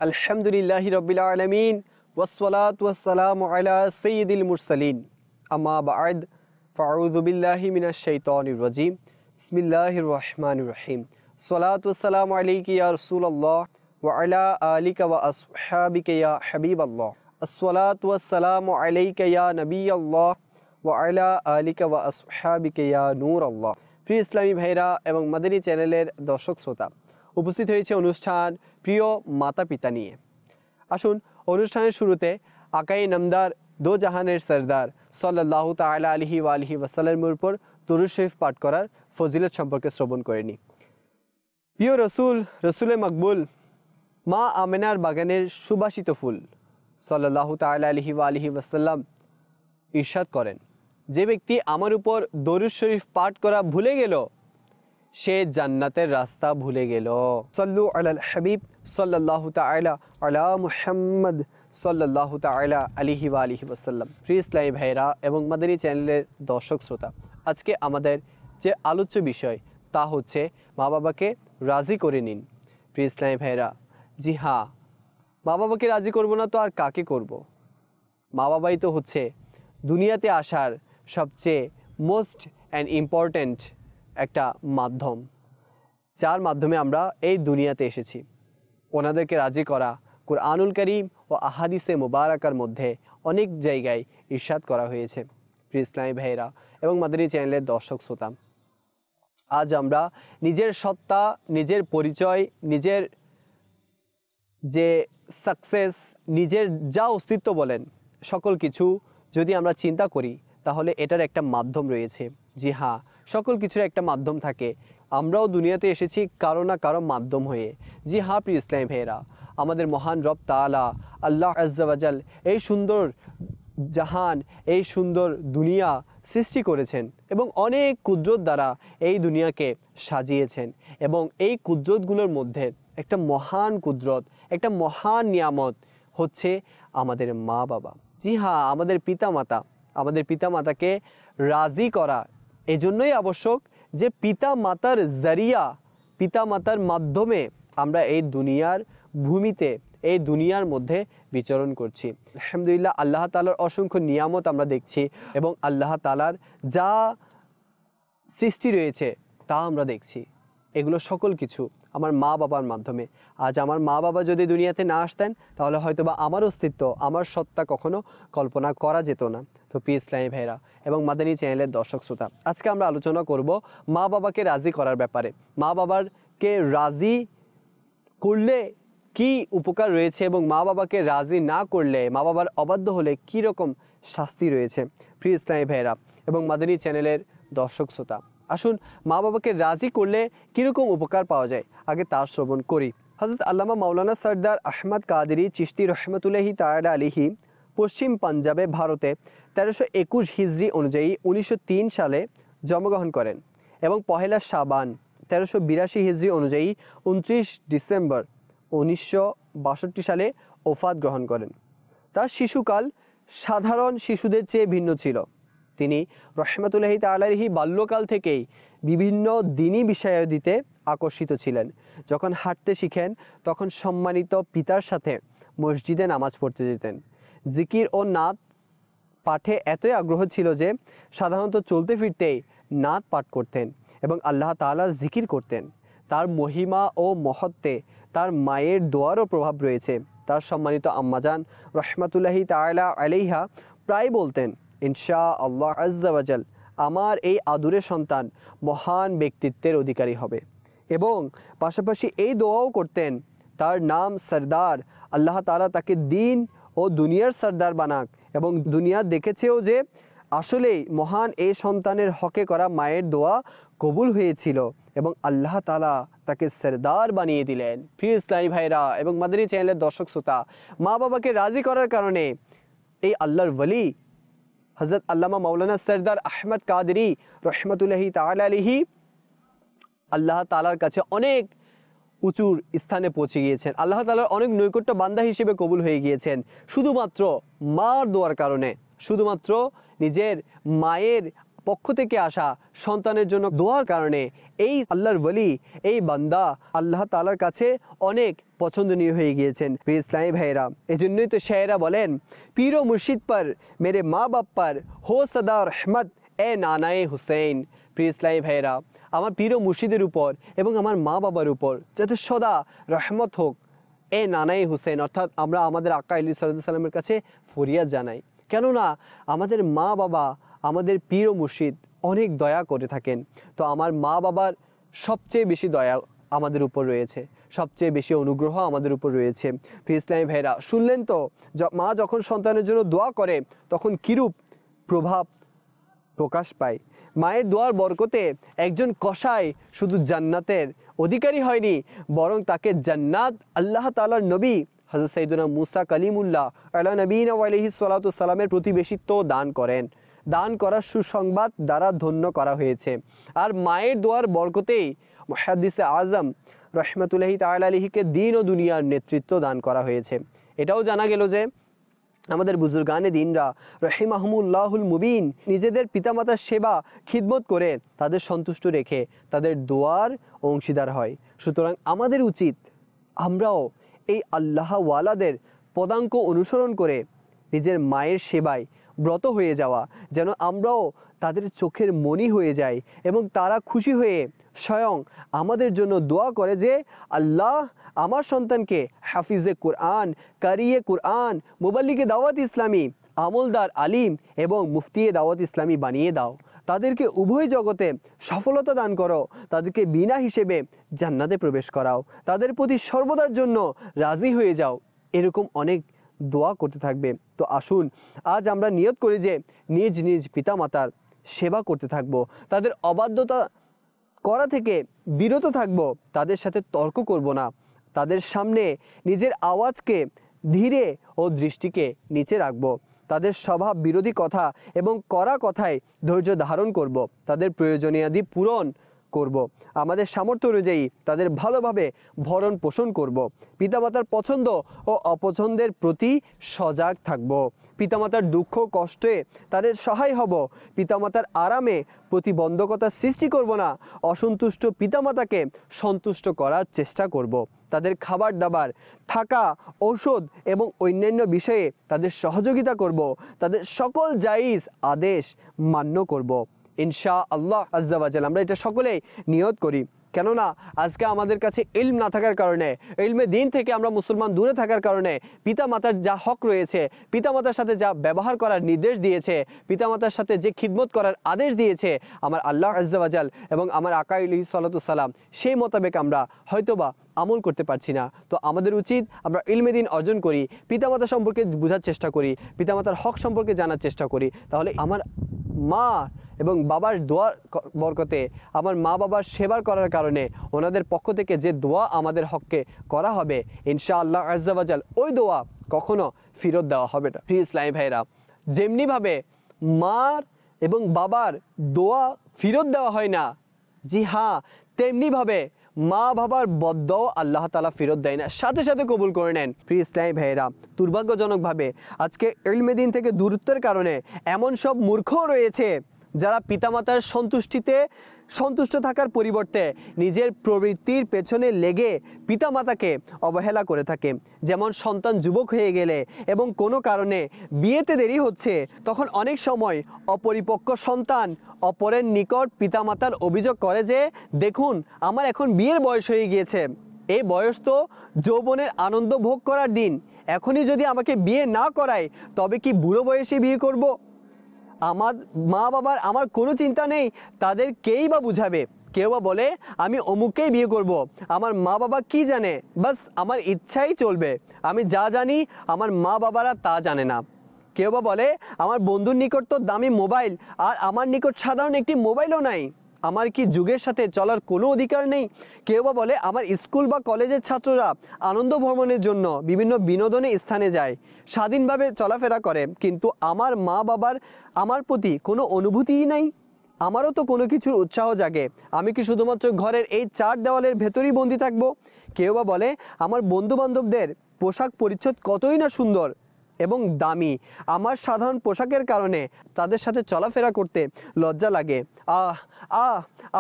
আলহামদুলিল্লাহি রাব্বিল আলামিন ওয়াসসালাতু ওয়াসসালামু আলা সাইয়্যিদিল মুরসালিন আম্মা বা'দ ফাআউযু বিল্লাহি মিনাশ শাইতানির রাজিম বিসমিল্লাহির রহমানির রহিম সালাতু ওয়াসসালামু আলাইকা ইয়া রাসূলুল্লাহ ওয়া আলা আলিকা ওয়া আসহাবিকা ইয়া হাবিবাল্লাহ আসসালাতু ওয়াসসালামু আলাইকা ইয়া নবিয়াল্লাহ ওয়া আলা আলিকা ওয়া আসহাবিকা ইয়া নূরাল্লাহ। প্রিয় ইসলামী ভাইরা এবং মাদানী চ্যানেলের দর্শক শ্রোতা, উপস্থিত হয়েছে অনুষ্ঠান প্রিয় মাতা পিতা নিয়ে। আসুন অনুষ্ঠানের শুরুতে আকাই নামদার দো জাহানের সরদার সাল্লাল্লাহু তাআলা আলাইহি ওয়া আলিহি ওয়াসাল্লামের উপর দুরূদ শরীফ পাঠ করার ফজিলত সম্পর্কে শ্রবণ করে নিই। প্রিয় রসুলে মকবুল মা আমেনার বাগানের সুবাসিত ফুল সাল্লাল্লাহু তাআলা আলাইহি ওয়া আলিহি ওয়াসাল্লাম ইরশাদ করেন, যে ব্যক্তি আমার উপর দরুদ শরীফ পাঠ করা ভুলে গেল সে জান্নাতের রাস্তা ভুলে গেল। সাল্লু আলাল হাবিব সাল্লাল্লাহু তাআলা আলা মুহাম্মদ সাল্লাল্লাহু তাআলা আলাইহি ওয়া আলিহি ওয়াসাল্লাম। প্রিয় ইসলামী ভাইরা এবং মাদানী চ্যানেলের দর্শক শ্রোতা, আজকে আমাদের যে আলোচ্য বিষয় তা হচ্ছে মা বাবাকে রাজি করে নিন। প্রিয় ইসলামী ভাইরা, জি হ্যাঁ, মা বাবাকে রাজি করব না তো আর কাকে করব? মা বাবাই তো হচ্ছে দুনিয়াতে আসার সবচেয়ে মোস্ট অ্যান্ড ইম্পর্ট্যান্ট একটা মাধ্যম, যার মাধ্যমে আমরা এই দুনিয়াতে এসেছি। ওনাদেরকে রাজি করা কুরআনুল কারীম ও আহাদিসে মুবারাকার মধ্যে অনেক জায়গায় ইরশাদ করা হয়েছে। প্রিয় ইসলামী ভাইরা এবং মাদানী চ্যানেলের দর্শক শ্রোতা, আজ আমরা নিজের সত্তা, নিজের পরিচয়, নিজের যে সাকসেস, নিজের যা অস্তিত্ব বলেন সকল কিছু যদি আমরা চিন্তা করি তাহলে এটার একটা মাধ্যম রয়েছে। জি হ্যাঁ, সকল কিছুর একটা মাধ্যম থাকে। আমরাও দুনিয়াতে এসেছি কারো না কারো মাধ্যম হয়ে। জি হ্যাঁ প্রিয় ইসলামী ভাইয়েরা, আমাদের মহান রব তাআলা আল্লাহ আজ্জা ওয়া জাল এই সুন্দর জাহান, এই সুন্দর দুনিয়া সৃষ্টি করেছেন এবং অনেক কুদরত দ্বারা এই দুনিয়াকে সাজিয়েছেন। এবং এই কুদরতগুলোর মধ্যে একটা মহান কুদরত, একটা মহান নিয়ামত হচ্ছে আমাদের মা বাবা। জি হ্যাঁ, আমাদের পিতামাতা। আমাদের পিতামাতাকে রাজি করা এজন্যই আবশ্যক যে পিতামাতার জারিয়া, পিতামাতার মাধ্যমে আমরা এই দুনিয়ার ভূমিতে, এই দুনিয়ার মধ্যে বিচরণ করছি। আলহামদুলিল্লাহ, আল্লাহ তাআলার অসংখ্য নিয়ামত আমরা দেখছি এবং আল্লাহ তাআলার যা সৃষ্টি রয়েছে তা আমরা দেখছি। এগুলো সকল কিছু আমার মা বাবার মাধ্যমে। আজ আমার মা বাবা যদি দুনিয়াতে না আসতেন তাহলে হয়তোবা আমার অস্তিত্ব, আমার সত্তা কখনো কল্পনা করা যেত না। তো প্রিয় ইসলামী ভাইরা এবং মাদানী চ্যানেলের দর্শক শ্রোতা, আজকে আমরা আলোচনা করব মা বাবাকে রাজি করার ব্যাপারে। মা বাবাকে রাজি করলে কি উপকার রয়েছে এবং মা বাবাকে রাজি না করলে, মা বাবার অবাধ্য হলে কী রকম শাস্তি রয়েছে। প্রিয় ইসলামী ভাইরা এবং মাদানী চ্যানেলের দর্শক শ্রোতা, আসুন মা বাবাকে রাজি করলে কীরকম উপকার পাওয়া যায় আগে তা শ্রবণ করি। হযরত আল্লামা মাওলানা সরদার আহমদ কাদেরী চিশতি রহমতুল্লাহি তাআলা আলাইহি পশ্চিম পাঞ্জাবে ভারতে 1321 হিজরি অনুযায়ী 1903 সালে জন্মগ্রহণ করেন এবং পহেলা শাবান 1382 হিজরি অনুযায়ী 29 ডিসেম্বর 1962 সালে ওফাত গ্রহণ করেন। তার শিশুকাল সাধারণ শিশুদের চেয়ে ভিন্ন ছিল। তিনি রহমতুল্লাহি তাআলা আলাইহি বাল্যকাল থেকেই বিভিন্ন দ্বীনি বিষয়াদিতে আকর্ষিত ছিলেন। যখন হাঁটতে শিখেন তখন সম্মানিত পিতার সাথে মসজিদে নামাজ পড়তে যেতেন। জিকির ও নাত পাঠে এতই আগ্রহ ছিল যে সাধারণত চলতে ফিরতেই নাত পাঠ করতেন এবং আল্লাহ তাআলার জিকির করতেন। তার মহিমা ও মহত্বে তার মায়ের দোয়ারও প্রভাব রয়েছে। তার সম্মানিত আম্মাজান রহমতুল্লাহি তাআলা আলাইহা প্রায় বলতেন, ইনশাআল্লাহ আজ্জা ওয়া জাল আমার এই আদুরে সন্তান মহান ব্যক্তিত্বের অধিকারী হবে। এবং পাশাপাশি এই দোয়াও করতেন, তার নাম সরদার, আল্লাহ তাআলা তাকে দিন ও দুনিয়ার সরদার বানাক। এবং দুনিয়া দেখেছেও যে আসলেই মহান এই সন্তানের হকে করা মায়ের দোয়া কবুল হয়েছিল এবং আল্লাহ তাআলা তাকে সরদার বানিয়ে দিলেন। প্রিয় ইসলামী ভাইরা এবং মাদানী চ্যানেলের দর্শক শ্রোতা, মা বাবাকে রাজি করার কারণে এই আল্লাহর ওলি হযরত আল্লামা মাওলানা সরদার আহমদ কাদেরী রহমতুল্লাহি তাআলা আলাইহি আল্লাহ তাআলার কাছে অনেক উঁচুর স্থানে পৌঁছে গিয়েছেন। আল্লাহ তাআলার অনেক নৈকট্য বান্দা হিসেবে কবুল হয়ে গিয়েছেন শুধুমাত্র মার দোয়ার কারণে, শুধুমাত্র নিজের মায়ের পক্ষ থেকে আসা সন্তানের জন্য দোয়ার কারণে এই আল্লাহর ওলি, এই বান্দা আল্লাহ তাআলার কাছে অনেক পছন্দনীয় হয়ে গিয়েছেন। প্রিয় ইসলামী ভাইরা, এজন্যই তো শায়েরা বলেন, পীর ও মুর্শিদ পর মেরে মা বাপ পর হো সদা রহমত এ নানায়ে হুসেন। প্রিয় ইসলামী ভাইরা, আমার পীর ও মুর্শিদের উপর এবং আমার মা বাবার উপর যাতে সদা রহমত হোক এ নানায়ে হুসেন, অর্থাৎ আমরা আমাদের আকা আলী সাল্লামের কাছে ফরিয়াদ জানাই। কেননা আমাদের মা বাবা, আমাদের পীর ও মুর্শিদ অনেক দয়া করে থাকেন। তো আমার মা বাবার সবচেয়ে বেশি দয়া আমাদের উপর রয়েছে, সবচেয়ে বেশি অনুগ্রহ আমাদের উপর রয়েছে। প্রিয় ইসলামী ভাইরা, শুনলেন তো মা যখন সন্তানের জন্য দোয়া করে তখন কিরূপ প্রভাব প্রকাশ পায়। মায়ের দোয়ার বরকতে একজন কসাই শুধু জান্নাতের অধিকারী হয়নি, বরং তাকে জান্নাত আল্লাহ তাআলার নবী হযরত সাইয়্যিদুনা মুসা কালিমুল্লাহ আলা নবীনা ওয়া আলাইহিস সালাতু ওয়াস সালামের প্রতিবেশিত্ব দান করেন। দান করার সুসংবাদ দ্বারা ধন্য করা হয়েছে। আর মায়ের দোয়ার বরকতেই মুহাদ্দিসে আজম রহমাতুল্লাহি তাআলা আলাইহিকে দ্বীন ও দুনিয়ার নেতৃত্ব দান করা হয়েছে। এটাও জানা গেল যে আমাদের বুজুর্গানে দিনরা রহিমাহুমুল্লাহুল মুবিন নিজেদের পিতামাতার সেবা খিদমত করে তাদের সন্তুষ্ট রেখে তাদের দোয়ার অংশীদার হয়। সুতরাং আমাদের উচিত আমরাও এই আল্লাহ ওয়ালাদের পদাঙ্ক অনুসরণ করে নিজের মায়ের সেবায় ব্রত হয়ে যাওয়া, যেন আমরাও তাদের চোখের মণি হয়ে যাই এবং তারা খুশি হয়ে স্বয়ং আমাদের জন্য দোয়া করে যে আল্লাহ আমার সন্তানকে হাফিজে কুরআন, কারিয়ে কুরআন, মুবাল্লিগে দাওয়াত ইসলামী, আমলদার আলিম এবং মুফতিয়ে দাওয়াত ইসলামী বানিয়ে দাও। তাদেরকে উভয় জগতে সফলতা দান করো, তাদেরকে বিনা হিসেবে জান্নাতে প্রবেশ করাও, তাদের প্রতি সর্বদার জন্য রাজি হয়ে যাও। এরকম অনেক দোয়া করতে থাকবে। তো আসুন আজ আমরা নিয়ত করি যে নিজ নিজ পিতামাতার সেবা করতে থাকবো, তাদের অবাধ্যতা করা থেকে বিরত থাকব, তাদের সাথে তর্ক করব না, তাদের সামনে নিজের আওয়াজকে ধীরে ও দৃষ্টিকে নিচে রাখব, তাদের স্বভাব বিরোধী কথা এবং কড়া কথায় ধৈর্য ধারণ করব, তাদের প্রয়োজনীয়াদি পূরণ করব, আমাদের সামর্থ্য অনুযায়ী তাদের ভালোভাবে ভরণ পোষণ করব, পিতামাতার পছন্দ ও অপছন্দের প্রতি সজাগ থাকব, পিতামাতার দুঃখ কষ্টে তাদের সহায় হব, পিতামাতার আরামে প্রতিবন্ধকতা সৃষ্টি করব না, অসন্তুষ্ট পিতামাতাকে সন্তুষ্ট করার চেষ্টা করব, তাদের খাবার দাবার, থাকা, ঔষধ এবং অন্যান্য বিষয়ে তাদের সহযোগিতা করব, তাদের সকল জায়েজ আদেশ মান্য করব। ইনশাআল্লাহ আজ্জা ওয়া জাল আমরা এটা সকলেই নিয়ত করি। কেননা আজকে আমাদের কাছে ইলম না থাকার কারণে, ইলমে দিন থেকে আমরা মুসলমান দূরে থাকার কারণে পিতামাতার যা হক রয়েছে, পিতামাতার সাথে যা ব্যবহার করার নির্দেশ দিয়েছে, পিতামাতার সাথে যে খিদমত করার আদেশ দিয়েছে আমার আল্লাহ আজ্জা ওয়া জাল এবং আমার আকা আলাইহিস সালাতু ওয়াস সালাম, সেই মোতাবেক আমরা হয়তোবা আমল করতে পারছি না। তো আমাদের উচিত আমরা ইলমে দিন অর্জন করি, পিতামাতা সম্পর্কে বোঝার চেষ্টা করি, পিতামাতার হক সম্পর্কে জানার চেষ্টা করি। তাহলে আমার মা এবং বাবার দোয়ার বরকতে, আমার মা বাবার সেবার করার কারণে ওনাদের পক্ষ থেকে যে দোয়া আমাদের হককে করা হবে ইনশাআল্লাহ আজ্জা ওয়া জাল ওই দোয়া কখনো ফেরত দেওয়া হবে না। প্রিয় ইসলামী ভাইরা, যেমনিভাবে মার এবং বাবার দোয়া ফেরত দেওয়া হয় না, জি হ্যাঁ, তেমনিভাবে মা বাবার বদদোয়া আল্লাহ তাআলা ফেরত দেয় না, সাথে সাথে কবুল করে নেন। প্রিয় ইসলামী ভাইরা, দুর্ভাগ্যজনকভাবে আজকে ইলমে দিন থেকে দূরত্বের কারণে এমন সব মূর্খও রয়েছে যারা পিতামাতার সন্তুষ্টিতে সন্তুষ্ট থাকার পরিবর্তে নিজের প্রবৃত্তির পেছনে লেগে পিতামাতাকে অবহেলা করে থাকে। যেমন সন্তান যুবক হয়ে গেলে এবং কোনো কারণে বিয়েতে দেরি হচ্ছে, তখন অনেক সময় অপরিপক্ক সন্তান অপরের নিকট পিতামাতার অভিযোগ করে যে দেখুন আমার এখন বিয়ের বয়স হয়ে গিয়েছে, এই বয়স তো যৌবনের আনন্দ ভোগ করার দিন, এখনই যদি আমাকে বিয়ে না করায় তবে কি বুড়ো বয়সে বিয়ে করব? আমার মা বাবার আমার কোনো চিন্তা নেই, তাদের কেই বা বুঝাবে। কেউ বা বলে আমি অমুককেই বিয়ে করব, আমার মা বাবা কি জানে, বাস আমার ইচ্ছাই চলবে, আমি যা জানি আমার মা বাবারা তা জানে না। কেউ বা বলে আমার বন্ধুর নিকট তো দামি মোবাইল আর আমার নিকট সাধারণ একটি মোবাইলও নাই, আমার কি যুগের সাথে চলার কোনো অধিকার নেই? কেউ বা বলে আমার স্কুল বা কলেজের ছাত্ররা আনন্দ ভ্রমণের জন্য বিভিন্ন বিনোদনে স্থানে যায়, স্বাধীনভাবে চলাফেরা করে, কিন্তু আমার মা বাবার আমার প্রতি কোনো অনুভূতিই নাই, আমারও তো কোনো কিছুর উৎসাহ জাগে, আমি কি শুধুমাত্র ঘরের এই চার দেওয়ালের ভেতরেই বন্দি থাকবো? কেউ বা বলে আমার বন্ধু বান্ধবদের পোশাক পরিচ্ছদ কতই না সুন্দর এবং দামি। আমার সাধারণ পোশাকের কারণে তাদের সাথে চলাফেরা করতে লজ্জা লাগে।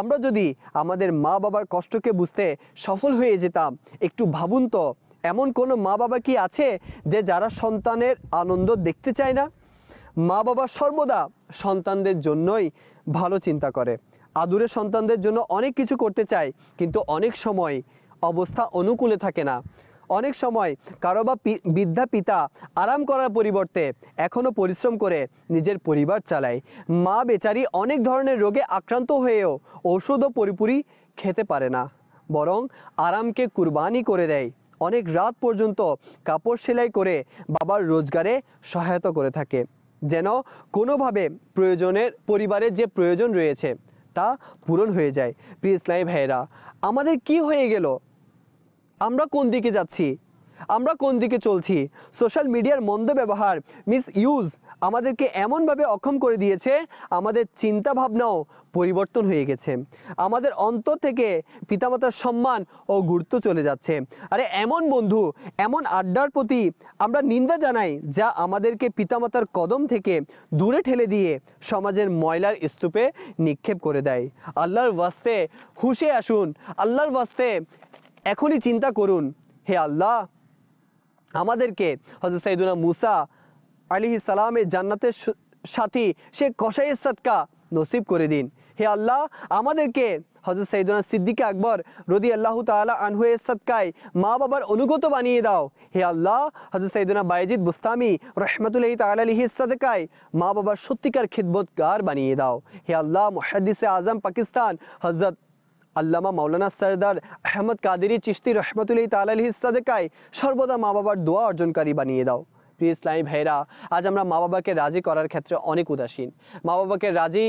আমরা যদি আমাদের মা বাবার কষ্টকে বুঝতে সফল হয়ে যেতাম। একটু ভাবুন তো, এমন কোনো মা বাবা কি আছে যে যারা সন্তানের আনন্দ দেখতে চায় না? মা বাবা সর্বদা সন্তানদের জন্যই ভালো চিন্তা করে, আদুরে সন্তানদের জন্য অনেক কিছু করতে চায়, কিন্তু অনেক সময় অবস্থা অনুকূলে থাকে না। অনেক সময় কারো বা বৃদ্ধা পিতা আরাম করার পরিবর্তে এখনও পরিশ্রম করে নিজের পরিবার চালায়। মা বেচারি অনেক ধরনের রোগে আক্রান্ত হয়েও ঔষধও পুরোপুরি খেতে পারে না, বরং আরামকে কুরবানি করে দেয়। অনেক রাত পর্যন্ত কাপড় সেলাই করে বাবার রোজগারে সহায়তা করে থাকে, যেন কোনোভাবে পরিবারের যে প্রয়োজন রয়েছে তা পূরণ হয়ে যায়। প্রিয় ইসলামী ভাইয়েরা, আমাদের কি হয়ে গেল? আমরা কোন দিকে যাচ্ছি? আমরা কোন দিকে চলছি? সোশ্যাল মিডিয়ার মন্দ ব্যবহার, মিসইউজ আমাদেরকে এমনভাবে অক্ষম করে দিয়েছে, আমাদের চিন্তা ভাবনাও পরিবর্তন হয়ে গেছে। আমাদের অন্তর থেকে পিতামাতার সম্মান ও গুরুত্ব চলে যাচ্ছে। আরে এমন বন্ধু, এমন আড্ডার প্রতি আমরা নিন্দা জানাই যা আমাদেরকে পিতামাতার কদম থেকে দূরে ঠেলে দিয়ে সমাজের ময়লার স্তূপে নিক্ষেপ করে দেয়। আল্লাহর ওয়াস্তে হুঁশে আসুন, আল্লাহর ওয়াস্তে এখনই চিন্তা করুন। হে আল্লাহ, আমাদেরকে হযরত সাইয়েদুনা মুসা আলাইহিস সালামের জান্নাতের সাথী সে কসাইয়ের সাদকা নসিব করে দিন। হে আল্লাহ, আমাদেরকে হযরত সাইয়েদুনা সিদ্দিক আকবর রাদিয়াল্লাহু তাআলা আনহু এর সাদকায় মা বাবার অনুগত বানিয়ে দাও। হে আল্লাহ, হযরত সাইয়েদুনা বায়েজিদ বুস্তামি রাহমাতুল্লাহি তাআলা আলাইহির সাদকায় মা বাবার সত্যিকার খিদমতগার বানিয়ে দাও। হে আল্লাহ, মুহাদ্দিসে আজম পাকিস্তান হযরত আল্লামা মাওলানা সরদার আহমদ কাদেরী চিশতি রহমতুল্লাহি তাআলা আলাইহির সাদকায় সর্বদা মা বাবার দোয়া অর্জনকারী বানিয়ে দাও। প্রিয় ইসলামী ভাইরা, আজ আমরা মা বাবাকে রাজি করার ক্ষেত্রে অনেক উদাসীন। মা বাবাকে রাজি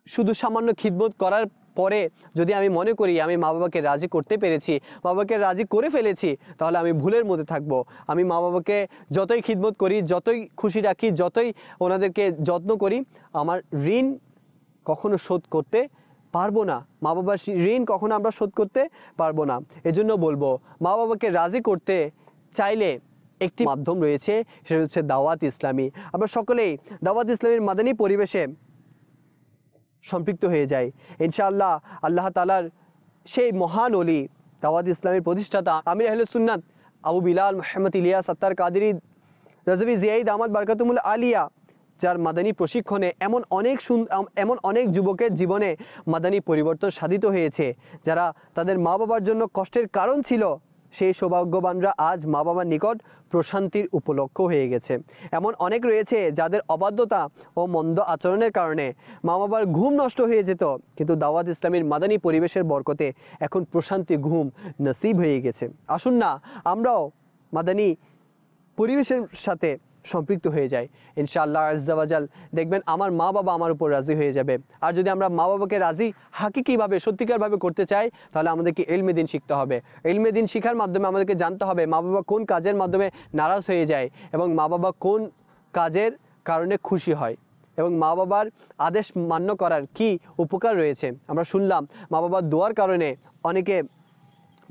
শুধু সামান্য খিদমত করার পরে যদি আমি মনে করি আমি মা বাবাকে রাজি করতে পেরেছি, মা বাবাকে রাজি করে ফেলেছি, তাহলে আমি ভুলের মধ্যে থাকব। আমি মা বাবাকে যতই খিদমত করি, যতই খুশি রাখি, যতই ওনাদেরকে যত্ন করি, আমার ঋণ কখনো শোধ করতে পারবো না। মা বাবার ঋণ কখনো আমরা শোধ করতে পারবো না। এজন্য বলবো, মা বাবাকে রাজি করতে চাইলে একটি মাধ্যম রয়েছে, সেটা হচ্ছে দাওয়াত ইসলামী। আমরা সকলেই দাওয়াত ইসলামীর মাদানী পরিবেশে সম্পৃক্ত হয়ে যাই। ইনশাআল্লাহ আল্লাহ তাআলার সেই মহান ওলি, দাওয়াত ইসলামীর প্রতিষ্ঠাতা আমির আহলে সুন্নাত আবু বিলাল মুহাম্মদ ইলিয়াস আত্তার কাদেরী রাজভী জিয়াই দামাত বারকাতুল আলিয়া, যার মাদানী প্রশিক্ষণে এমন অনেক যুবকের জীবনে মাদানী পরিবর্তন সাধিত হয়েছে, যারা তাদের মা বাবার জন্য কষ্টের কারণ ছিল, সেই সৌভাগ্যবানরা আজ মা বাবার নিকট প্রশান্তির উপলক্ষ হয়ে গেছে। এমন অনেক রয়েছে যাদের অবাধ্যতা ও মন্দ আচরণের কারণে মা বাবার ঘুম নষ্ট হয়ে যেত, কিন্তু দাওয়াত ইসলামীর মাদানী পরিবেশের বরকতে এখন প্রশান্তি ঘুম নসিব হয়ে গেছে। আসুন না আমরাও মাদানী পরিবেশের সাথে সম্পৃক্ত হয়ে যায়। ইনশাআল্লাহ আজ্জা ওয়াজাল দেখবেন আমার মা বাবা আমার উপর রাজি হয়ে যাবে। আর যদি আমরা মা বাবাকে রাজি হাকিকিভাবে সত্যিকারভাবে করতে চাই, তাহলে আমাদেরকে ইলমে দিন শিখতে হবে। ইলমে দিন শিখার মাধ্যমে আমাদেরকে জানতে হবে মা বাবা কোন কাজের মাধ্যমে নারাজ হয়ে যায় এবং মা বাবা কোন কাজের কারণে খুশি হয়, এবং মা বাবার আদেশ মান্য করার কি উপকার রয়েছে। আমরা শুনলাম মা বাবার দোয়ার কারণে অনেকে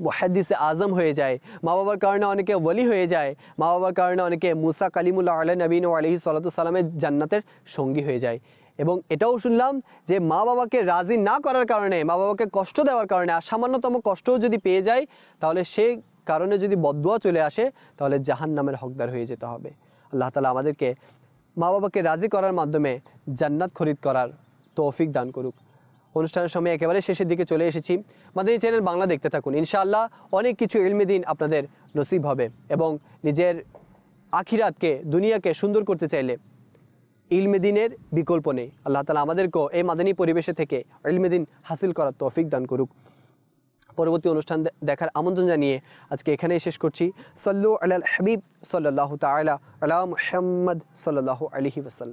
মুহাদ্দিসে আজম হয়ে যায়, মা বাবার কারণে অনেকে ওলি হয়ে যায়, মা বাবার কারণে অনেকে মুসা কালিমুল্লাহ আলা নবীন আলাইহিস সালাতু সালামের জান্নাতের সঙ্গী হয়ে যায়। এবং এটাও শুনলাম যে মা বাবাকে রাজি না করার কারণে, মা বাবাকে কষ্ট দেওয়ার কারণে আর সামান্যতম কষ্টও যদি পেয়ে যায়, তাহলে সেই কারণে যদি বদদুয়া চলে আসে, তাহলে জাহান্নামের হকদার হয়ে যেতে হবে। আল্লাহ তাআলা আমাদেরকে মা বাবাকে রাজি করার মাধ্যমে জান্নাত খরিদ করার তৌফিক দান করুক। অনুষ্ঠানের সময় একেবারে শেষের দিকে চলে এসেছি। মাদানী চ্যানেল বাংলা দেখতে থাকুন, ইনশাআল্লাহ অনেক কিছু ইলমে দিন আপনাদের নসিব হবে। এবং নিজের আখিরাতকে, দুনিয়াকে সুন্দর করতে চাইলে ইলমে দিনের বিকল্প নেই। আল্লাহ তাআলা আমাদেরকেও এই মাদানী পরিবেশে থেকে ইলমে দিন হাসিল করার তৌফিক দান করুক। পরবর্তী অনুষ্ঠান দেখার আমন্ত্রণ জানিয়ে আজকে এখানেই শেষ করছি। সাল্লু আলাল হাবিব সাল্লাল্লাহু তাআলা আলা মুহাম্মদ সাল্লাল্লাহু আলাইহি ওয়াসাল্লাম।